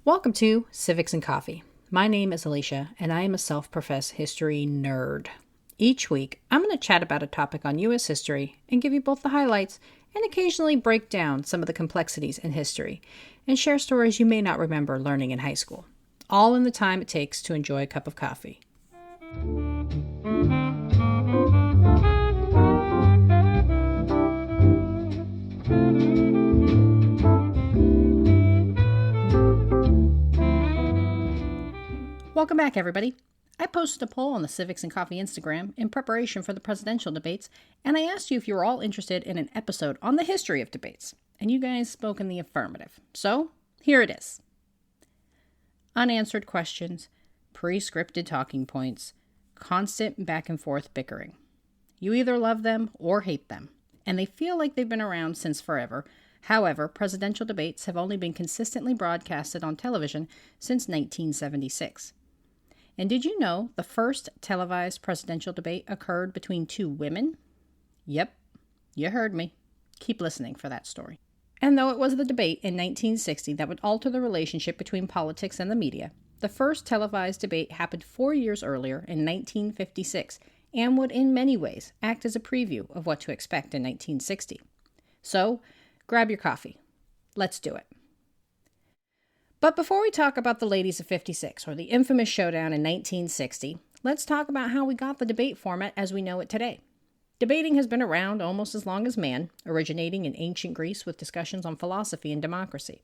Welcome to Civics and Coffee. My name is Alicia, and I am a self-professed history nerd. Each week, I'm going to chat about a topic on U.S. history and give you both the highlights and occasionally break down some of the complexities in history and share stories you may not remember learning in high school, all in the time it takes to enjoy a cup of coffee. Welcome back, everybody. I posted a poll on the Civics and Coffee Instagram in preparation for the presidential debates, and I asked you if you were all interested in an episode on the history of debates, and you guys spoke in the affirmative. So, here it is. Unanswered questions, pre-scripted talking points, constant back and forth bickering. You either love them or hate them, and they feel like they've been around since forever. However, presidential debates have only been consistently broadcasted on television since 1976. And did you know the first televised presidential debate occurred between two women? Yep, you heard me. Keep listening for that story. And though it was the debate in 1960 that would alter the relationship between politics and the media, the first televised debate happened 4 years earlier in 1956 and would in many ways act as a preview of what to expect in 1960. So, grab your coffee. Let's do it. But before we talk about the ladies of 56, or the infamous showdown in 1960, let's talk about how we got the debate format as we know it today. Debating has been around almost as long as man, originating in ancient Greece with discussions on philosophy and democracy.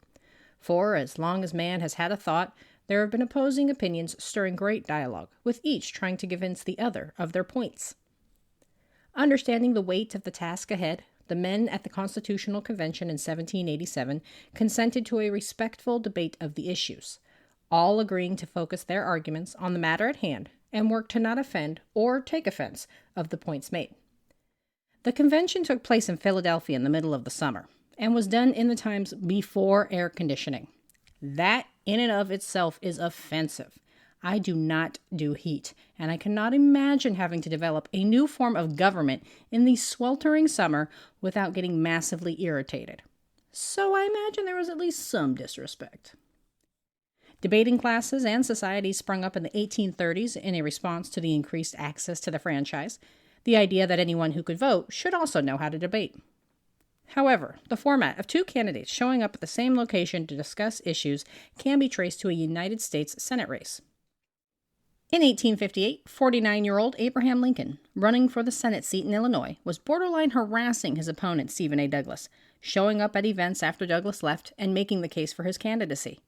For as long as man has had a thought, there have been opposing opinions stirring great dialogue, with each trying to convince the other of their points. Understanding the weight of the task ahead, the men at the Constitutional Convention in 1787 consented to a respectful debate of the issues, all agreeing to focus their arguments on the matter at hand and work to not offend or take offense of the points made. The convention took place in Philadelphia in the middle of the summer and was done in the times before air conditioning. That in and of itself is offensive. I do not do heat, and I cannot imagine having to develop a new form of government in the sweltering summer without getting massively irritated. So I imagine there was at least some disrespect. Debating classes and societies sprung up in the 1830s in a response to the increased access to the franchise, the idea that anyone who could vote should also know how to debate. However, the format of two candidates showing up at the same location to discuss issues can be traced to a United States Senate race. In 1858, 49-year-old Abraham Lincoln, running for the Senate seat in Illinois, was borderline harassing his opponent, Stephen A. Douglas, showing up at events after Douglas left and making the case for his candidacy.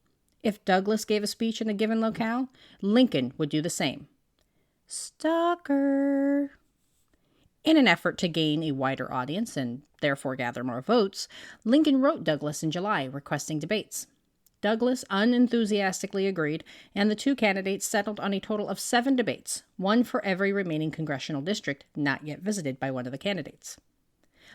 If Douglas gave a speech in a given locale, Lincoln would do the same. Stalker. In an effort to gain a wider audience and therefore gather more votes, Lincoln wrote Douglas in July requesting debates. Douglas unenthusiastically agreed, and the two candidates settled on a total of 7 debates, one for every remaining congressional district not yet visited by one of the candidates.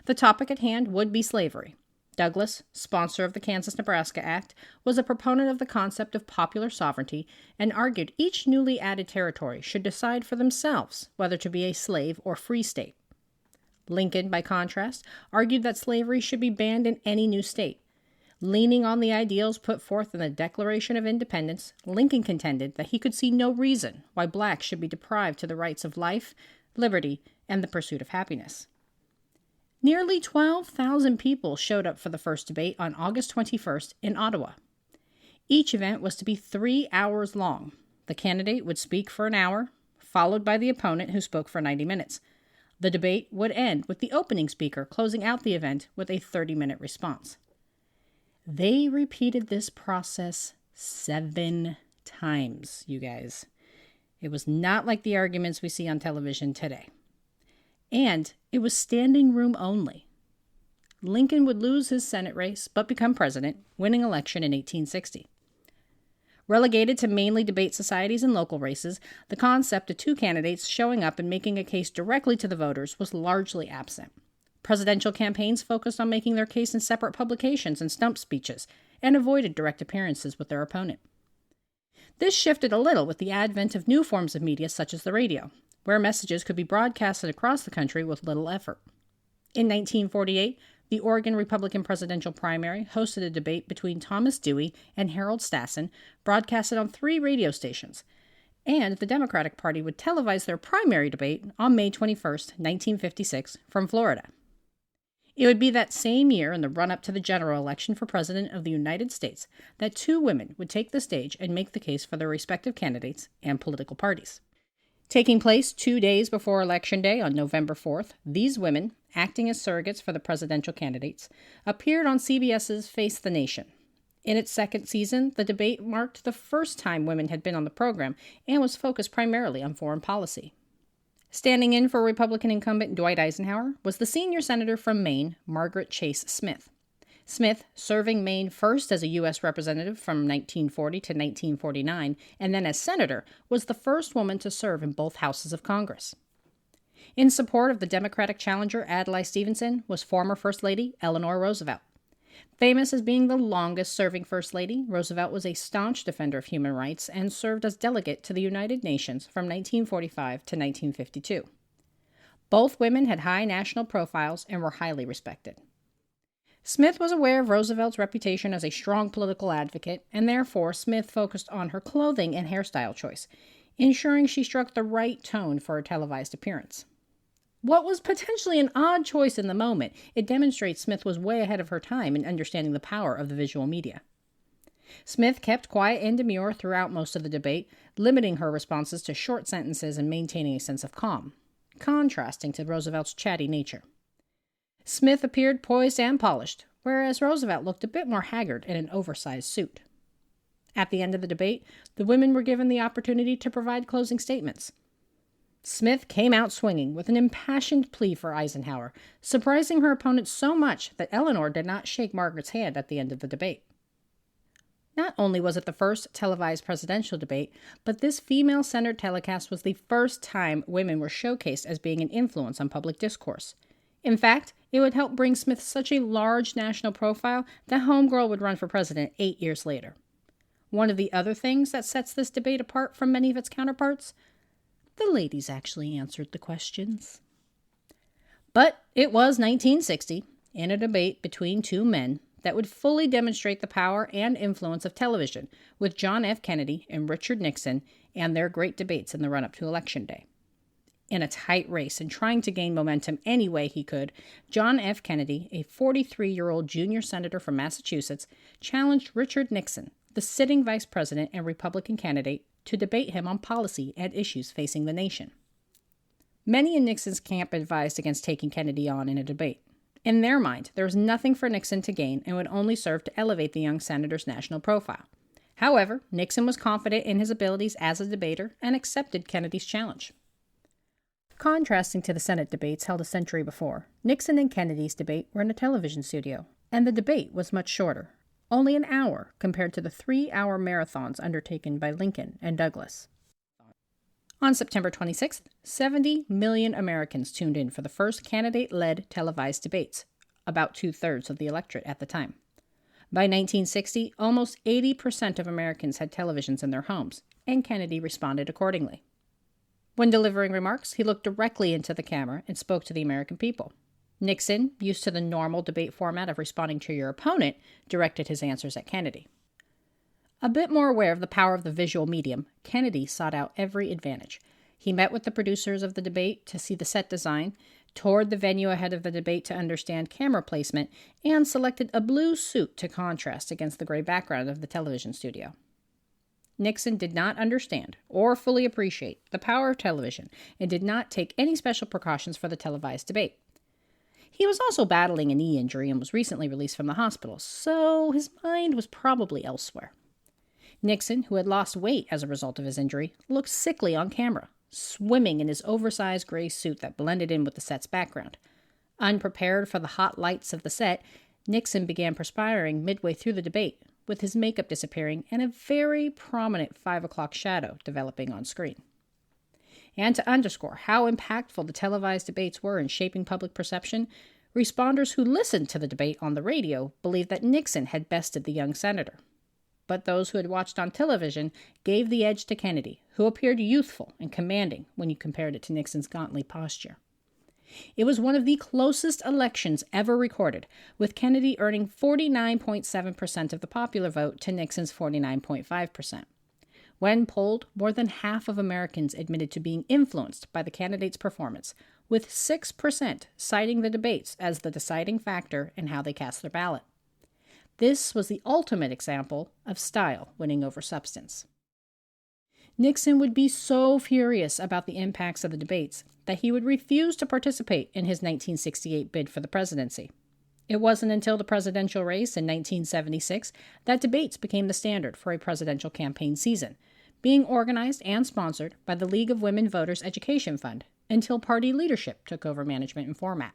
The topic at hand would be slavery. Douglas, sponsor of the Kansas-Nebraska Act, was a proponent of the concept of popular sovereignty and argued each newly added territory should decide for themselves whether to be a slave or free state. Lincoln, by contrast, argued that slavery should be banned in any new state. Leaning on the ideals put forth in the Declaration of Independence, Lincoln contended that he could see no reason why blacks should be deprived of the rights of life, liberty, and the pursuit of happiness. Nearly 12,000 people showed up for the first debate on August 21st in Ottawa. Each event was to be 3 hours long. The candidate would speak for an hour, followed by the opponent who spoke for 90 minutes. The debate would end with the opening speaker closing out the event with a 30-minute response. They repeated this process 7 times, you guys. It was not like the arguments we see on television today. And it was standing room only. Lincoln would lose his Senate race, but become president, winning election in 1860. Relegated to mainly debate societies and local races, the concept of two candidates showing up and making a case directly to the voters was largely absent. Presidential campaigns focused on making their case in separate publications and stump speeches, and avoided direct appearances with their opponent. This shifted a little with the advent of new forms of media such as the radio, where messages could be broadcasted across the country with little effort. In 1948, the Oregon Republican presidential primary hosted a debate between Thomas Dewey and Harold Stassen, broadcasted on 3 radio stations. And the Democratic Party would televise their primary debate on May 21st, 1956, from Florida. It would be that same year, in the run-up to the general election for President of the United States, that 2 women would take the stage and make the case for their respective candidates and political parties. Taking place 2 days before Election Day on November 4th, these women, acting as surrogates for the presidential candidates, appeared on CBS's Face the Nation. In its second season, the debate marked the first time women had been on the program and was focused primarily on foreign policy. Standing in for Republican incumbent Dwight Eisenhower was the senior senator from Maine, Margaret Chase Smith. Smith, serving Maine first as a U.S. representative from 1940 to 1949 and then as senator, was the first woman to serve in both houses of Congress. In support of the Democratic challenger Adlai Stevenson was former First Lady Eleanor Roosevelt. Famous as being the longest-serving First Lady, Roosevelt was a staunch defender of human rights and served as delegate to the United Nations from 1945 to 1952. Both women had high national profiles and were highly respected. Smith was aware of Roosevelt's reputation as a strong political advocate, and therefore Smith focused on her clothing and hairstyle choice, ensuring she struck the right tone for her televised appearance. What was potentially an odd choice in the moment, it demonstrates Smith was way ahead of her time in understanding the power of the visual media. Smith kept quiet and demure throughout most of the debate, limiting her responses to short sentences and maintaining a sense of calm, contrasting to Roosevelt's chatty nature. Smith appeared poised and polished, whereas Roosevelt looked a bit more haggard in an oversized suit. At the end of the debate, the women were given the opportunity to provide closing statements. Smith came out swinging with an impassioned plea for Eisenhower, surprising her opponent so much that Eleanor did not shake Margaret's hand at the end of the debate. Not only was it the first televised presidential debate, but this female-centered telecast was the first time women were showcased as being an influence on public discourse. In fact, it would help bring Smith such a large national profile that Homegirl would run for president 8 years later. One of the other things that sets this debate apart from many of its counterparts? The ladies actually answered the questions. But it was 1960, in a debate between 2 men, that would fully demonstrate the power and influence of television, with John F. Kennedy and Richard Nixon and their great debates in the run-up to Election Day. In a tight race and trying to gain momentum any way he could, John F. Kennedy, a 43-year-old junior senator from Massachusetts, challenged Richard Nixon, the sitting vice president and Republican candidate, to debate him on policy and issues facing the nation. Many in Nixon's camp advised against taking Kennedy on in a debate. In their mind, there was nothing for Nixon to gain and would only serve to elevate the young senator's national profile. However, Nixon was confident in his abilities as a debater and accepted Kennedy's challenge. Contrasting to the Senate debates held a century before, Nixon and Kennedy's debate were in a television studio, and the debate was much shorter. Only an hour compared to the 3-hour marathons undertaken by Lincoln and Douglas. On September 26th, 70 million Americans tuned in for the first candidate-led televised debates, about 2/3 of the electorate at the time. By 1960, almost 80% of Americans had televisions in their homes, and Kennedy responded accordingly. When delivering remarks, he looked directly into the camera and spoke to the American people. Nixon, used to the normal debate format of responding to your opponent, directed his answers at Kennedy. A bit more aware of the power of the visual medium, Kennedy sought out every advantage. He met with the producers of the debate to see the set design, toured the venue ahead of the debate to understand camera placement, and selected a blue suit to contrast against the gray background of the television studio. Nixon did not understand or fully appreciate the power of television and did not take any special precautions for the televised debate. He was also battling a knee injury and was recently released from the hospital, so his mind was probably elsewhere. Nixon, who had lost weight as a result of his injury, looked sickly on camera, swimming in his oversized gray suit that blended in with the set's background. Unprepared for the hot lights of the set, Nixon began perspiring midway through the debate, with his makeup disappearing and a very prominent 5 o'clock shadow developing on screen. And to underscore how impactful the televised debates were in shaping public perception, responders who listened to the debate on the radio believed that Nixon had bested the young senator. But those who had watched on television gave the edge to Kennedy, who appeared youthful and commanding when you compared it to Nixon's gauntly posture. It was one of the closest elections ever recorded, with Kennedy earning 49.7% of the popular vote to Nixon's 49.5%. When polled, more than half of Americans admitted to being influenced by the candidate's performance, with 6% citing the debates as the deciding factor in how they cast their ballot. This was the ultimate example of style winning over substance. Nixon would be so furious about the impacts of the debates that he would refuse to participate in his 1968 bid for the presidency. It wasn't until the presidential race in 1976 that debates became the standard for a presidential campaign season, being organized and sponsored by the League of Women Voters Education Fund until party leadership took over management and format.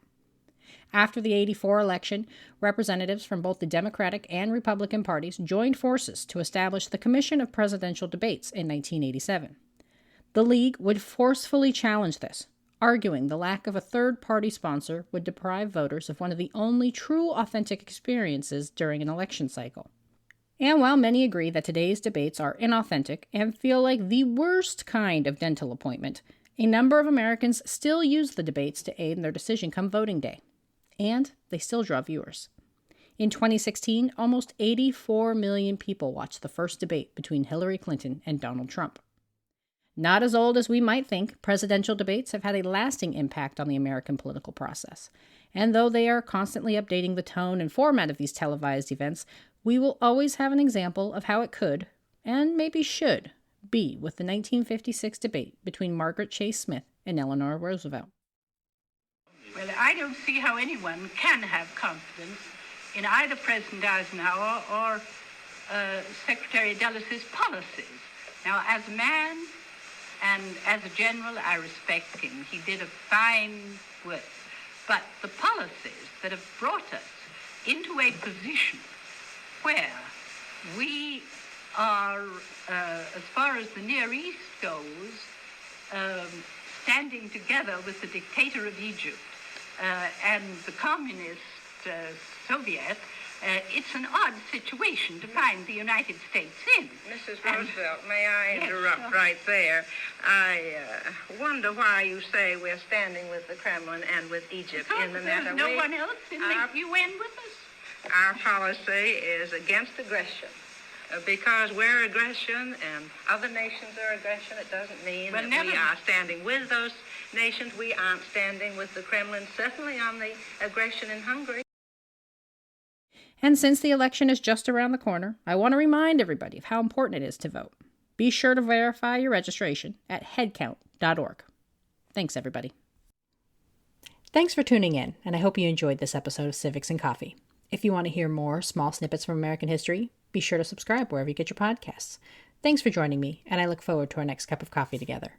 After the 1984 election, representatives from both the Democratic and Republican parties joined forces to establish the Commission of Presidential Debates in 1987. The League would forcefully challenge this, arguing the lack of a third-party sponsor would deprive voters of one of the only true authentic experiences during an election cycle. And while many agree that today's debates are inauthentic and feel like the worst kind of dental appointment, a number of Americans still use the debates to aid in their decision come voting day. And they still draw viewers. In 2016, almost 84 million people watched the first debate between Hillary Clinton and Donald Trump. Not as old as we might think, presidential debates have had a lasting impact on the American political process. And though they are constantly updating the tone and format of these televised events, we will always have an example of how it could, and maybe should, be with the 1956 debate between Margaret Chase Smith and Eleanor Roosevelt. Well, I don't see how anyone can have confidence in either President Eisenhower or Secretary Dulles' policies. Now, as a man and as a general, I respect him. He did a fine work. But the policies that have brought us into a position where we are, as far as the Near East goes, standing together with the dictator of Egypt and the communist Soviet, it's an odd situation to find the United States in. Mrs. Roosevelt, may I interrupt right there? I wonder why you say we're standing with the Kremlin and with Egypt in the matter. No one else in the UN with us. Our policy is against aggression. Because we're aggression and other nations are aggression, it doesn't mean that we are standing with those nations. We aren't standing with the Kremlin, certainly on the aggression in Hungary. And since the election is just around the corner, I want to remind everybody of how important it is to vote. Be sure to verify your registration at headcount.org. Thanks, everybody. Thanks for tuning in, and I hope you enjoyed this episode of Civics and Coffee. If you want to hear more small snippets from American history, be sure to subscribe wherever you get your podcasts. Thanks for joining me, and I look forward to our next cup of coffee together.